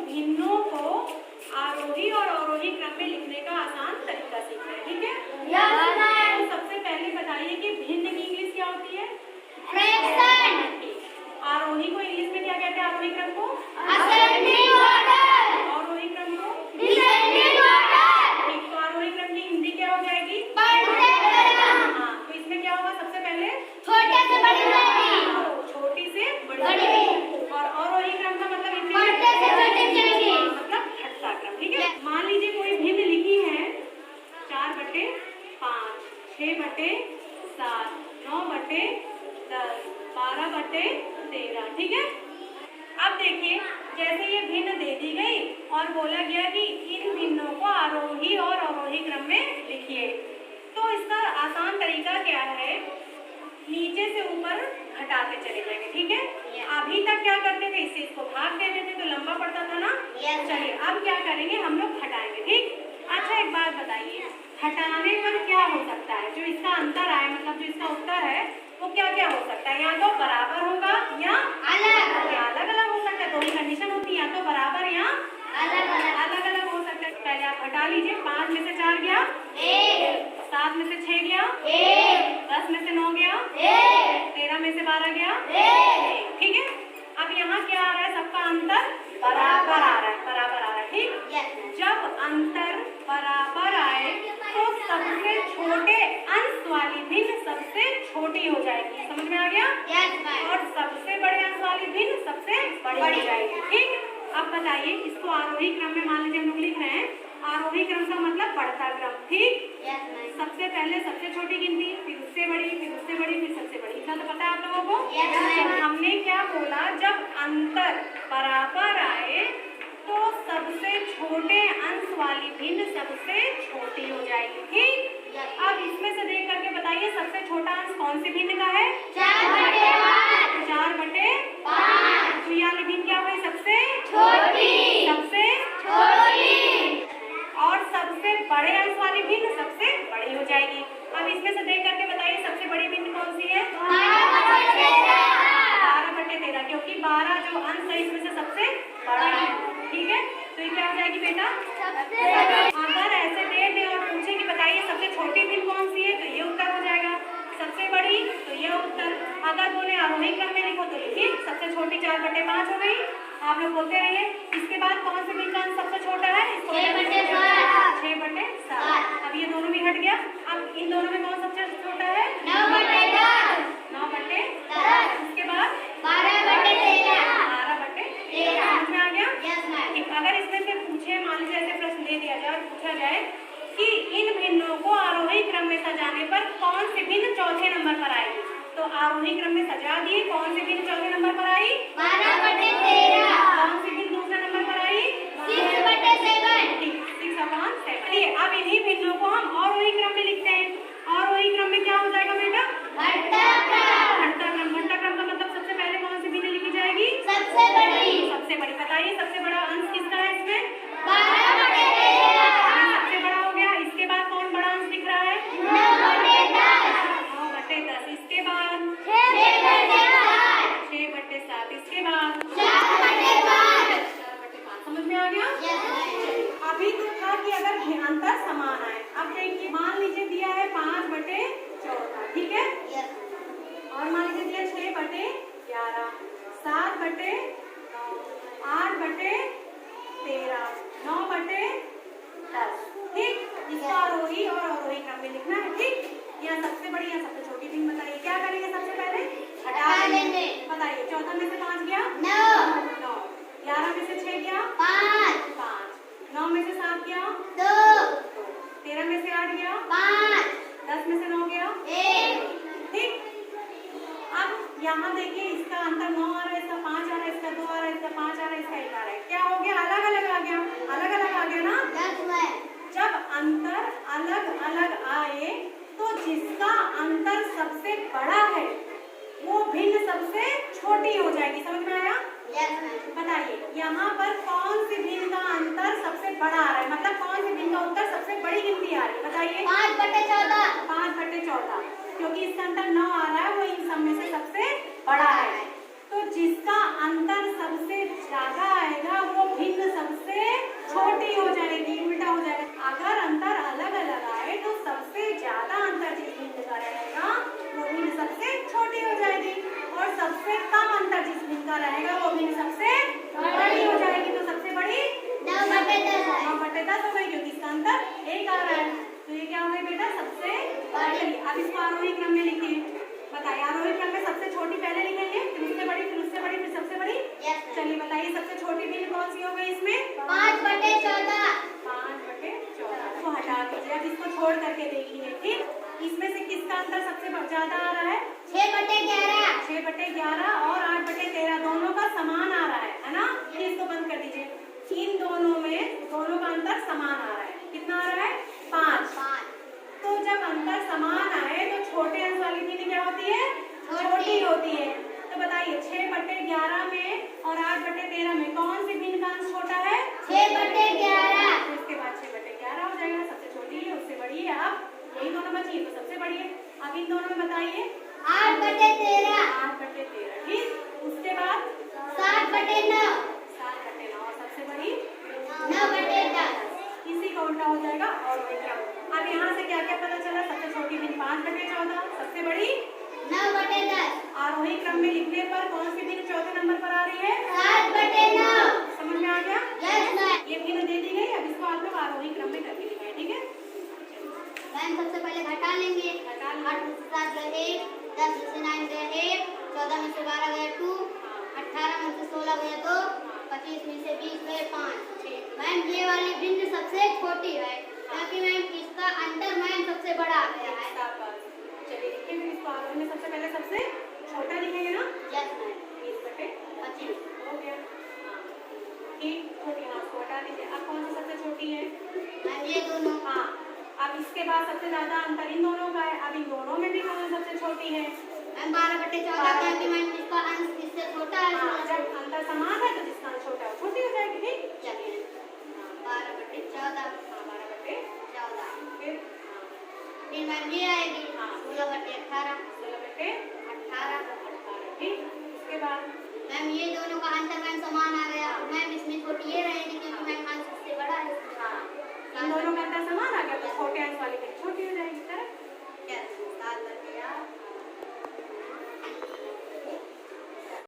भिन्नों को आरोही और अवरोही क्रम में लिखने का आसान तरीका सीख रहे हैं, ठीक है? तो सबसे पहले बताइए कि भिन्न की इंग्लिश क्या होती है? फ्रैक्शन। आरोही को इंग्लिश में क्या कहते हैं? आरोही क्रम को असेंडिंग ऑर्डर। अवरोही क्रम को डिसेंडिंग ऑर्डर। ठीक, तो आरोही क्रम की हिंदी क्या हो जाएगी? बढ़ते क्रम। हाँ, तो इसमें क्या होगा? सबसे पहले छोटे से बड़ी जाएगी, छोटी से बड़ी बड़ी। और अवरोही क्रम का मतलब हिंदी में बढ़ते से छोटे जाएगी, मतलब घटता क्रम, ठीक है? मान लीजिए कोई भिन्न लिखी है 4/5, 6/7, 9/10, 12/13, ठीक है? अब देखिए, जैसे ये भिन्न दे दी गई और बोला गया कि इन भिन्नों को आरोही और अवरोही क्रम में लिखिए, तो इसका आसान तरीका क्या है? नीचे से ऊपर घटाते चले जाएंगे, ठीक है? अभी तक क्या करते थे? इससे इसको भाग देते थे तो लंबा पड़ता था ना। चलिए अब क्या करेंगे? हम लोग घटाएंगे, ठीक? अच्छा एक बात बताइए, घटाने पर क्या हो सकता है? जो इसका अंतर आए, मतलब जो इसका उत्तर है वो क्या क्या हो सकता है? या तो बराबर होगा या अलग अलग हो सकता है। दो ही कंडीशन होती है, या तो बराबर या अलग अलग हो सकता है। पहले आप घटा लीजिए, 5 में से 4 गया 1, 7 में से 6 गया 1, 10 में से 9 गया 1, 13 में से 12 गया 1, ठीक है? अब यहाँ क्या आ रहा है? सबका अंतर बराबर आ रहा है, बराबर आ रहा है, ठीक? जब अंतर बराबर आए तो सबसे छोटे अंश वाली भिन्न सबसे छोटी हो जाएगी, समझ में आ गया? और सबसे बड़े अंश वाली भिन्न सबसे बड़ी हो जाएगी, ठीक? अब बताइए, इसको आरोही क्रम में मान लीजिए हम लोग लिख रहे हैं। आरोही क्रम का मतलब बढ़ता क्रम, ठीक? सबसे पहले सबसे छोटी गिनती, फिर उससे बड़ी, फिर उससे बड़ी, फिर सबसे बड़ी। इतना तो पता है आप लोगों को? हमने क्या बोला? जब अंतर बराबर आए तो सबसे छोटे अंश वाली भिन्न सबसे छोटी हो जाएगी, ठीक? अब इसमें से देख करके बताइए, सबसे छोटा अंश कौन सी भिन्न का है? 4/5। 4/5। तो ये वाली भिन्न क्या हुई? सबसे छोटी। सबसे छोटी। और सबसे बड़े अंश वाली भिन्न सबसे बड़ी हो जाएगी। अब इसमें से देख करके बताइए, सबसे बड़ी भिन्न कौन सी है? 12/13, क्योंकि 12 जो अंश है इसमें से सबसे बड़ा है, ठीक है? तो ये क्या हो जाएगी बेटा? अगर ऐसे दे दे और पूछे कि बताइए सबसे छोटी भिन्न कौन सी है, तो ये उत्तर हो जाएगा। सबसे बड़ी, तो ये उत्तर। अगर बोले आरोही क्रम में लिखो तो लिखिए, सबसे छोटी 4/5 हो गई। आप लोग बोलते रहिए। इसके बाद कौन से भिन्न का अंश सबसे छोटा है? 6/7। अब ये दोनों भी हट गया। अब इन दोनों में कौन सबसे छोटा है? 9/10। 9/10। इसके बाद 12/13। 12/13। समझ में आ गया? Yes, अगर इसमें से पूछे, मान लीजिए ऐसे प्रश्न दे दिया जाए और पूछा जाए कि इन भिन्नों को आरोही क्रम में सजाने पर कौन सी भिन्न चौथे नंबर पर आएगी, तो आरोही क्रम में सजा दिए, कौन सी भिन्न चौथे नंबर पर आई? 12/13। कौन सी भिन्न दूसरे नंबर पर आई? 6/7। 6/7। अब इन्हीं भिन्नों को हम अवरोही क्रम में लिखते हैं। अवरोही क्रम में क्या हो जाएगा बेटा? घटता क्रम। घटता क्रम। घटता क्रम का मतलब सबसे पहले कौन सी भिन्न लिखी जाएगी? सबसे बड़ी। सबसे बड़ी। बताइए सबसे बड़ा अंश किसका है इसमें? 12/13। सबसे बड़ा हो गया। इसके बाद कौन बड़ा अंश दिख रहा है? 9/10। 9/10। इसके बाद 6/7। 6/7। इसके बाद 4/5। 4/5। समझ में आ गया? अभी तो था कि अगर अंतर समान आए। अब देखिए, मान लीजिए दिया है 5/14, ठीक है? और मान लीजिए दिया 6/11, 7/9, 8/13, 9/10, ठीक? इसको आरोही और अवरोही क्रम में लिखना है, ठीक? या सबसे बड़ी या सबसे छोटी भिन्न बताइए। क्या करेंगे? सबसे पहले हटा देंगे। बताइए, 14 में से 5 गया 9। 11 में से 6 गया 5। 9 में से 7 गया 2। 13 में से 8 गया 5। 10 में से 9 गया 1। ठीक? अब यहाँ देखिए, इसका अंतर 9 आ रहा है, इसका 5 आ रहा है, इसका 2 आ रहा है, इसका 5 आ रहा है, इसका 1 आ रहा है। क्या हो गया? अलग अलग आ गया। अलग अलग आ गया ना? जब अंतर अलग अलग आए तो जिसका अंतर सबसे बड़ा है वो भिन्न सबसे छोटी हो जाएगी। समझ में आया? बताइए, यहाँ पर कौन सी भिन्न का अंतर सबसे बड़ा आ रहा है? मतलब कौन सी भिन्न का उत्तर सबसे बड़ी गिनती आ रही है? बताइए। 5/14। 5/14, क्योंकि इसका अंतर 9 आ रहा है, वो इन सब में से सबसे बड़ा है। तो जिसका अंतर सबसे ज्यादा आएगा वो भिन्न अगर अंतर अलग अलग आए तो सबसे ज्यादा अंतर जिस भिन्न का रहेगा वो भिन्न सबसे छोटी हो जाएगी, और सबसे कम अंतर जिस भिन्न का रहेगा वो भिन्न सबसे बड़ी हो जाएगी। तो सबसे बड़ी 9/10 है। 9/10 हो गई, क्योंकि इसका अंतर एक आ रहा है। तो ये क्या हो गई बेटा, सबसे बड़ी। अब इसको आरोही क्रम में लिखिए। बताइए, आरोही क्रम में सबसे छोटी पहले लिखेंगे, फिर उससे बड़ी, फिर उससे बड़ी, फिर सबसे बड़ी। चलिए बताइए, सबसे छोटी भिन्न कौन सी हो गई इसमें? 5/14। 5/14 को हटा दीजिए। अब इसको छोड़ करके देखिए, ठीक। इसमें से किसका अंतर सबसे ज्यादा आ रहा है? 6/11। 6/11 और 8/13 दोनों का समान आ रहा है ना। ये इसको बंद कर दीजिए। इन दोनों में दोनों का अंतर समान आ रहा है। कितना आ रहा है? 5। तो जब अंतर समान आए तो छोटे अंश वाली भिन्न क्या होती है? छोटी होती है। तो बताइए 6/11 में और 8/13 में कौन सी भिन्न का अंश छोटा है? 6/11। तो इसके बाद 6/11 हो जाएगा। सबसे छोटी है, उससे बड़ी है। अब यही दोनों बची है तो सबसे बड़ी है। अब इन दोनों में बताइए। 8/13। 8/13, ठीक। उसके बाद 7/9। 7/9 और सबसे बड़ी 9/10। इसी का उल्टा हो जाएगा और वही क्रम। अब यहाँ से क्या क्या पता चला? सबसे छोटी भिन्न 5/14, सबसे बड़ी 9/10। आरोही क्रम में लिखने पर कौन सी भिन्न चौथे नंबर पर आ रही है? 7/9। समझ में आ गया? Yes ma'am. ये भिन्न दे दी गई। अब इसको आप लोग आरोही क्रम में करके दिखाएं, ठीक है? मैम सबसे पहले घटा लेंगे। 8 में से 7 गए 1, 10 में से 9 गए 1, 14 में से 12 गए 2, 18 में से 16 गए 2, 25 में से 20 गए 5। मैम ये वाली भिन्न सबसे छोटी है, क्योंकि मैम इसका अंतर मैम सबसे बड़ा आ गया है। चलिए लिखिए, फिर इसको आरोही में सबसे पहले सबसे छोटा लिखेंगे ना। Yes ma'am. 20/25 हो गया। ठीक, छोटी हाँ उसको हटा दीजिए। अब कौन सी सबसे छोटी है? मैम ये दोनों। हाँ, अब इसके बाद सबसे ज्यादा अंतर इन दोनों का है। अब इन दोनों में भी कौन सबसे छोटी है? मैम 12/14, क्योंकि मैम इसका अंश इससे छोटा है। हाँ, जब अंतर समान है तो जिसका अंश छोटा है वो छोटी हो जाएगी, ठीक। चलिए 12/14। हाँ 12/14 फिर मैम ये आएगी 16/18। 16/18, ठीक। उसके बाद मैम ये दोनों का अंतर मैम समान आ गया। मैम इसमें छोटी ये रहेगी